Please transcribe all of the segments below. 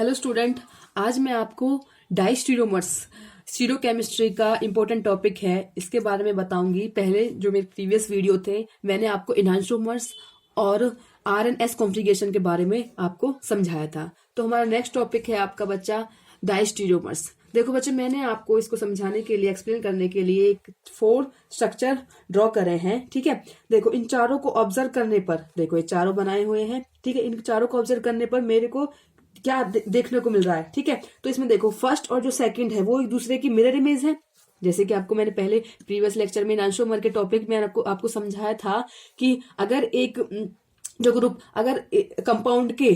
Hello student, आज मैं आपको डाइस्टीरियोमर्स स्टीरियोकेमिस्ट्री का इम्पोर्टेंट टॉपिक है, इसके बारे में बताऊंगी। पहले जो मेरे प्रीवियस वीडियो थे मैंने आपको इनहांसोमर्स और आरएनएस कॉन्फ़िगरेशन के बारे में आपको समझाया था। तो हमारा नेक्स्ट टॉपिक है आपका बच्चा डाइस्टीरियोमर्स। देखो बच्चे, मैंने आपको इसको समझाने के लिए, एक्सप्लेन करने के लिए एक 4 स्ट्रक्चर ड्रॉ करे हैं। ठीक है, देखो इन चारों को ऑब्जर्व करने पर, देखो ये चारों बनाए हुए हैं। ठीक है, इन चारों को ऑब्जर्व करने पर मेरे को क्या देखने को मिल रहा है। ठीक है, तो इसमें देखो फर्स्ट और जो सेकंड है वो एक दूसरे की मिरर इमेज है। जैसे कि आपको मैंने पहले प्रीवियस लेक्चर में इनहांसोमर के टॉपिक में आपको समझाया था कि अगर एक जो ग्रुप अगर कंपाउंड के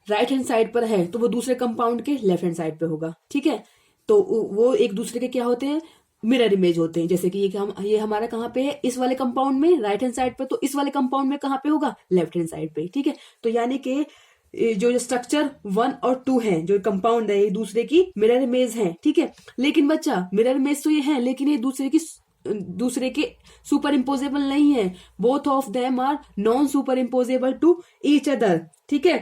राइट हैंड साइड पर है तो वो दूसरे कंपाउंड के लेफ्ट हैंड साइड पे होगा। ठीक है, तो वो एक दूसरे के क्या होते हैं, मिरर इमेज होते हैं। जैसे कि ये हमारा कहाँ पे है, इस वाले कंपाउंड में राइट हैंड साइड पे, तो इस वाले कंपाउंड में कहाँ पे होगा, लेफ्ट हैंड साइड पे। ठीक है, तो यानी कि जो स्ट्रक्चर 1 और 2 है, जो कंपाउंड है, एक दूसरे की मिरर इमेज है। ठीक है, लेकिन बच्चा मिरर इमेज तो ये है, लेकिन ये दूसरे के सुपर इम्पोजेबल नहीं है। Both of them are non super imposable to each other. ठीक है,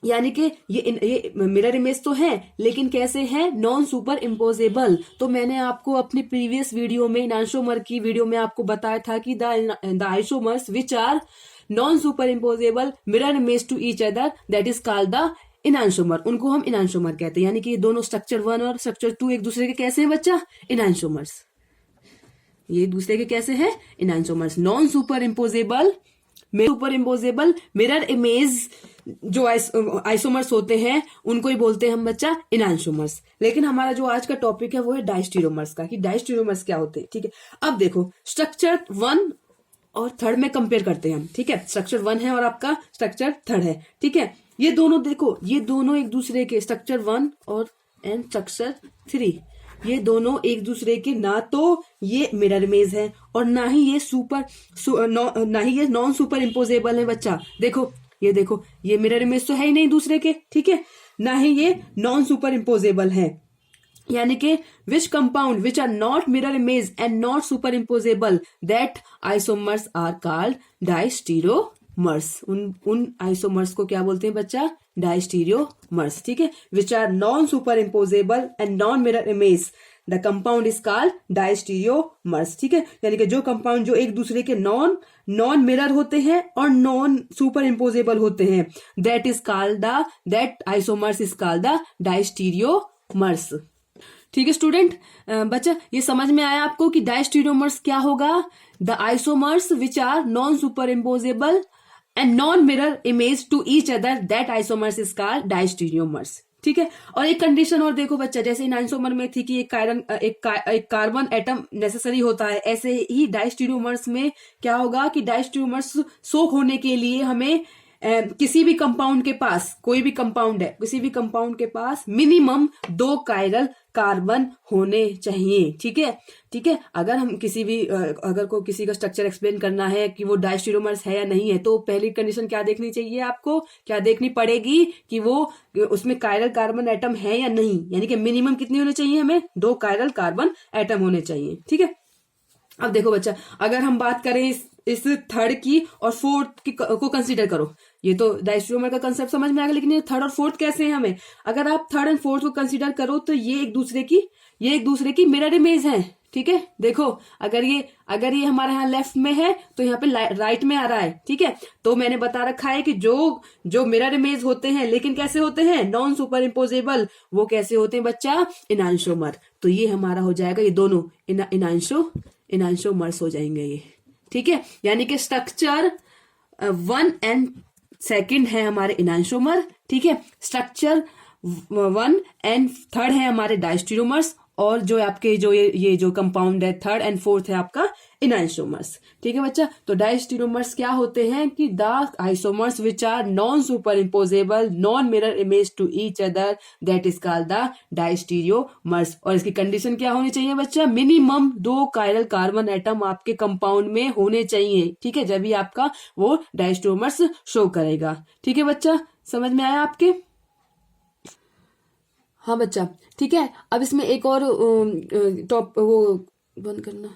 यानी कि ये मिरर इमेज तो है, लेकिन कैसे है, नॉन सुपर इम्पोजेबल। तो मैंने आपको अपनी प्रीवियस वीडियो में, इनहांसोमर की वीडियो में आपको बताया था कि the isomers which are non super imposable mirror image to each other, that is called the enantiomer. उनको हम इनहांसोमर कहते हैं। यानी कि दोनों स्ट्रक्चर 1 और स्ट्रक्चर 2 एक दूसरे के कैसे हैं बच्चा, इनहांसोमर्स। ये एक दूसरे के कैसे हैं, enantiomers. Non super imposable mirror image जो आइसोमर्स होते हैं उनको ही बोलते हैं हम बच्चा इनहांसोमर्स। लेकिन हमारा जो आज का टॉपिक है वो है डाइस्टीरियोमर्स का, कि डाइस्टीरियोमर्स क्या होते हैं। ठीक है, अब देखो स्ट्रक्चर 1 और 3 में कंपेयर करते हैं हम। ठीक है, स्ट्रक्चर 1 है और आपका स्ट्रक्चर 3 है। ठीक है, ये दोनों देखो, ये दोनों एक दूसरे के, स्ट्रक्चर 1 और एंड स्ट्रक्चर 3, ये दोनों एक दूसरे के ना तो ये मिरर इमेज है और ना ही ये नॉन सुपर इम्पोजेबल है बच्चा। देखो ये मिरर इमेज तो है ही नहीं दूसरे के। ठीक है, ना ही ये नॉन सुपर इम्पोजेबल है। यानी कि which compound which are not mirror image and not super imposable, that isomers are called diastereomers. उन आइसोमर्स को क्या बोलते हैं बच्चा, डाइस्टीरियोमर्स। ठीक है, which are non super imposable and non mirror image, the compound is called diastereomers. ठीक है, यानी कि जो कंपाउंड जो एक दूसरे के नॉन मिरर होते हैं और नॉन सुपर इम्पोजेबल होते हैं, that isomers is called the diastereomers. ठीक है स्टूडेंट, बच्चा ये समझ में आया आपको कि डाइस्टीरियोमर्स क्या होगा, the isomers which are non super imposable and non mirror image to each other, that isomers is called diastereomers. ठीक है, और एक कंडीशन और देखो बच्चा, जैसे इनहांसोमर में थी कि एक कार्बन एटम नेसेसरी होता है, ऐसे ही डाइस्टीरियोमर्स में क्या होगा कि डाइस्टीरियोमर्स सोक होने के लिए हमें किसी भी कंपाउंड के पास, कोई भी कंपाउंड है, किसी भी कंपाउंड के पास मिनिमम 2 कायरल कार्बन होने चाहिए। ठीक है, अगर हम अगर को किसी का स्ट्रक्चर एक्सप्लेन करना है कि वो डाइस्टीरियोमर्स है या नहीं है, तो पहली कंडीशन क्या देखनी चाहिए, आपको क्या देखनी पड़ेगी कि वो उसमें कायरल कार्बन एटम है या नहीं। यानी कि मिनिमम कितने होने चाहिए, हमें 2 कायरल कार्बन एटम होने चाहिए। ठीक है, अब देखो बच्चा, अगर हम बात करें इस 3rd की और 4th की को कंसीडर करो, ये तो डाइस्टीरियोमर का कंसेप्ट समझ में आ गया, लेकिन ये 3rd और 4th कैसे हैं हमें। अगर आप 3rd एंड 4th को कंसीडर करो तो ये एक दूसरे की मिरर इमेज है। ठीक है, देखो अगर ये हमारे यहाँ लेफ्ट में है तो यहाँ पे राइट में आ रहा है। ठीक है, तो मैंने बता रखा है कि जो मिरर इमेज होते हैं, लेकिन कैसे होते हैं, नॉन सुपर इम्पोजेबल, वो कैसे होते हैं बच्चा, इनहांसोमर। तो ये हमारा हो जाएगा, ये दोनों इनहांसोमर्स हो जाएंगे ये। ठीक है, यानी कि स्ट्रक्चर 1 एंड 2 है हमारे इनहांसोमर। ठीक है, स्ट्रक्चर 1 एंड 3rd है हमारे डाइस्टीरियोमर्स, और जो आपके ये जो कंपाउंड है 3rd एंड 4th है आपका इनहांसोमर्स। ठीक है बच्चा, तो डाइस्टीरियोमर्स क्या होते हैं कि the isomers which are non super imposable non mirror image to each other, that is called the diastereomers. और इसकी कंडीशन क्या होनी चाहिए बच्चा, मिनिमम 2 कायरल कार्बन एटम आपके कंपाउंड में होने चाहिए। ठीक है, जब भी आपका वो डाइस्टीरियोमर्स शो करेगा। ठीक है बच्चा, समझ में आया आपके। हाँ बच्चा, ठीक है, अब इसमें एक और वो बंद करना।